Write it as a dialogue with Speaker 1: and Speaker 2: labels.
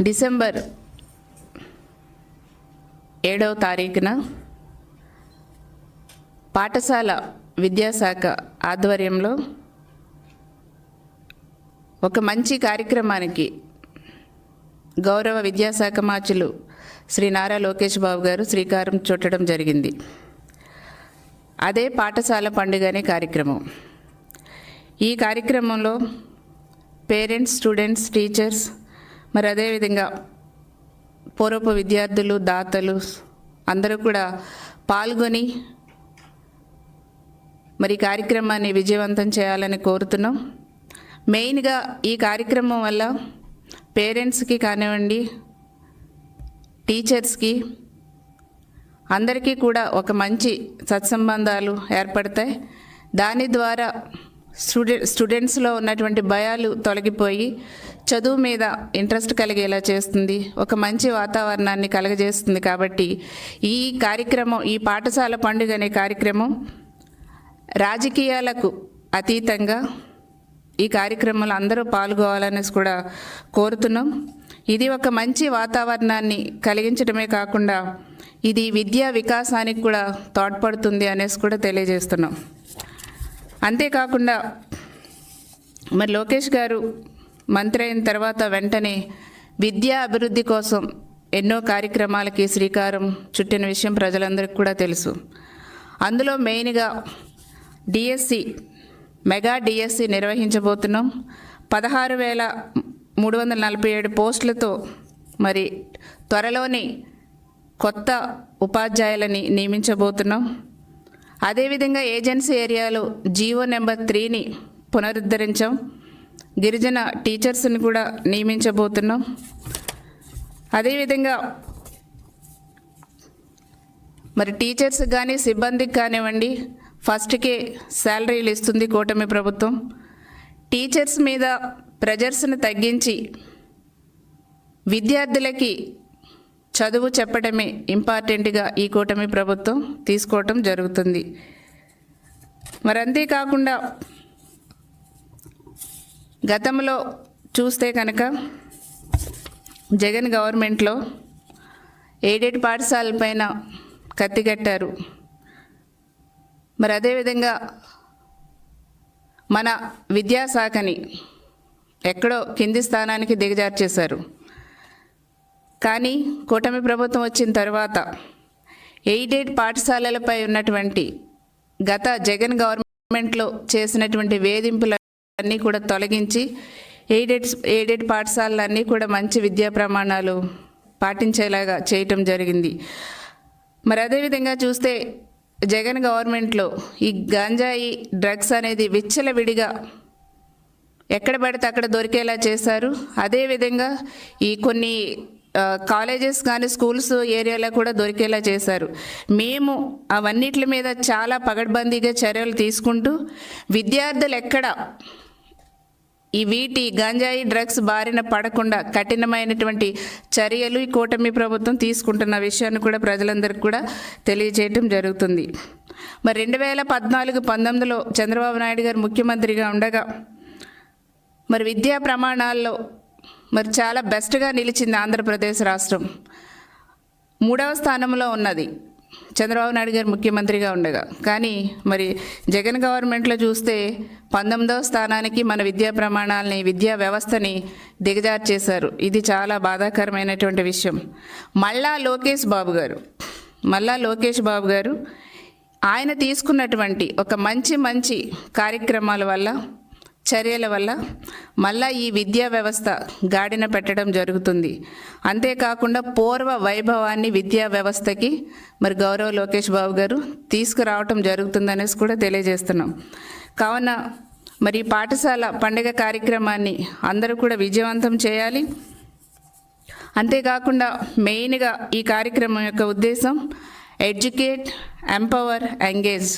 Speaker 1: December 7వ తారీఖున పాఠశాల విద్యాశాఖ ఆధ్వర్యంలో ఒక మంచి కార్యక్రమానికి గౌరవ విద్యాశాఖ మార్చులు శ్రీ నారా లోకేష్ బాబు గారు శ్రీకారం చుట్టడం జరిగింది. అదే పాఠశాల పండుగ అనే కార్యక్రమం. ఈ కార్యక్రమంలో పేరెంట్స్, స్టూడెంట్స్, టీచర్స్, మరి అదేవిధంగా పూర్వపు విద్యార్థులు, దాతలు అందరూ కూడా పాల్గొని మరి కార్యక్రమాన్ని విజయవంతం చేయాలని కోరుతున్నాం. మెయిన్గా ఈ కార్యక్రమం వల్ల పేరెంట్స్కి కానివ్వండి, టీచర్స్కి అందరికీ కూడా ఒక మంచి సత్సంబంధాలు ఏర్పడతాయి. దాని ద్వారా స్టూడెంట్స్లో ఉన్నటువంటి భయాలు తొలగిపోయి చదువు మీద ఇంట్రెస్ట్ కలిగేలా చేస్తుంది, ఒక మంచి వాతావరణాన్ని కలగజేస్తుంది. కాబట్టి ఈ కార్యక్రమం, ఈ పాఠశాల పండుగ అనే కార్యక్రమం రాజకీయాలకు అతీతంగా ఈ కార్యక్రమంలో అందరూ పాల్గొవాలనేసి కూడా కోరుతున్నాం. ఇది ఒక మంచి వాతావరణాన్ని కలిగించడమే కాకుండా ఇది విద్యా వికాసానికి కూడా తోడ్పడుతుంది అనేసి కూడా తెలియజేస్తున్నాం. అంతేకాకుండా మరి లోకేష్ గారు మంత్రి అయిన తర్వాత వెంటనే విద్యా అభివృద్ధి కోసం ఎన్నో కార్యక్రమాలకి శ్రీకారం చుట్టిన విషయం ప్రజలందరికీ కూడా తెలుసు. అందులో మెయిన్గా డిఎస్సి, మెగా డిఎస్సి నిర్వహించబోతున్నాం. 16,347 పోస్టులతో మరి త్వరలోని కొత్త ఉపాధ్యాయులని నియమించబోతున్నాం. అదేవిధంగా ఏజెన్సీ ఏరియాలో జీవో నెంబర్ 3ని పునరుద్ధరించాం. గిరిజన టీచర్స్ని కూడా నియమించబోతున్నాం. అదేవిధంగా మరి టీచర్స్ కానీ సిబ్బందికి కానివ్వండి ఫస్ట్కే శాలరీలు ఇస్తుంది కూటమి ప్రభుత్వం. టీచర్స్ మీద ప్రెజర్స్ని తగ్గించి విద్యార్థులకి చదువు చెప్పడమే ఇంపార్టెంట్గా ఈ కూటమి ప్రభుత్వం తీసుకోవటం జరుగుతుంది. మరి అంతేకాకుండా గతంలో చూస్తే కనుక జగన్ గవర్నమెంట్లో ఎయిడెడ్ పాఠశాలపైన కత్తిగట్టారు. మరి అదేవిధంగా మన విద్యాశాఖని ఎక్కడో కింది స్థానానికి దిగజార్చేశారు. కానీ కూటమి ప్రభుత్వం వచ్చిన తర్వాత ఎయిడెడ్ పాఠశాలలపై ఉన్నటువంటి గత జగన్ గవర్నమెంట్లో చేసినటువంటి వేధింపులన్నీ కూడా తొలగించి ఎయిడెడ్ పాఠశాలలన్నీ కూడా మంచి విద్యా ప్రమాణాలు పాటించేలాగా చేయటం జరిగింది. మరి అదేవిధంగా చూస్తే జగన్ గవర్నమెంట్లో ఈ గంజాయి, డ్రగ్స్ అనేది విచ్చలవిడిగా ఎక్కడ పడితే అక్కడ దొరికేలా చేశారు. అదేవిధంగా ఈ కొన్ని కాలేజెస్ కానీ స్కూల్స్ ఏరియాలో కూడా దొరికేలా చేశారు. మేము అవన్నిటి మీద చాలా పగడ్బందీగా చర్యలు తీసుకుంటూ విద్యార్థులు ఎక్కడ ఈ వీటి గంజాయి, డ్రగ్స్ బారిన పడకుండా కఠినమైనటువంటి చర్యలు ఈ కూటమి ప్రభుత్వం తీసుకుంటున్న విషయాన్ని కూడా ప్రజలందరికీ కూడా తెలియజేయటం జరుగుతుంది. మరి 2014-19లో చంద్రబాబు నాయుడు గారు ముఖ్యమంత్రిగా ఉండగా మరి విద్యా ప్రమాణాల్లో మరి చాలా బెస్ట్గా నిలిచింది ఆంధ్రప్రదేశ్ రాష్ట్రం. 3వ స్థానంలో ఉన్నది చంద్రబాబు నాయుడు గారు ముఖ్యమంత్రిగా ఉండగా. కానీ మరి జగన్ గవర్నమెంట్లో చూస్తే 19వ స్థానానికి మన విద్యా ప్రమాణాలని, విద్యా వ్యవస్థని దిగజార్చేశారు. ఇది చాలా బాధాకరమైనటువంటి విషయం. మళ్ళా లోకేష్ బాబు గారు ఆయన తీసుకున్నటువంటి ఒక మంచి కార్యక్రమాల వల్ల, చర్యల వల్ల మళ్ళా ఈ విద్యా వ్యవస్థ గాడిన పెట్టడం జరుగుతుంది. అంతేకాకుండా పూర్వ వైభవాన్ని విద్యా వ్యవస్థకి మరి గౌరవ లోకేష్ బాబు గారు తీసుకురావటం జరుగుతుందనేసి కూడా తెలియజేస్తున్నాం. కావున మరి పాఠశాల పండుగ కార్యక్రమాన్ని అందరూ కూడా విజయవంతం చేయాలి. అంతేకాకుండా మెయిన్గా ఈ కార్యక్రమం యొక్క ఉద్దేశం ఎడ్యుకేట్, ఎంపవర్, ఎంగేజ్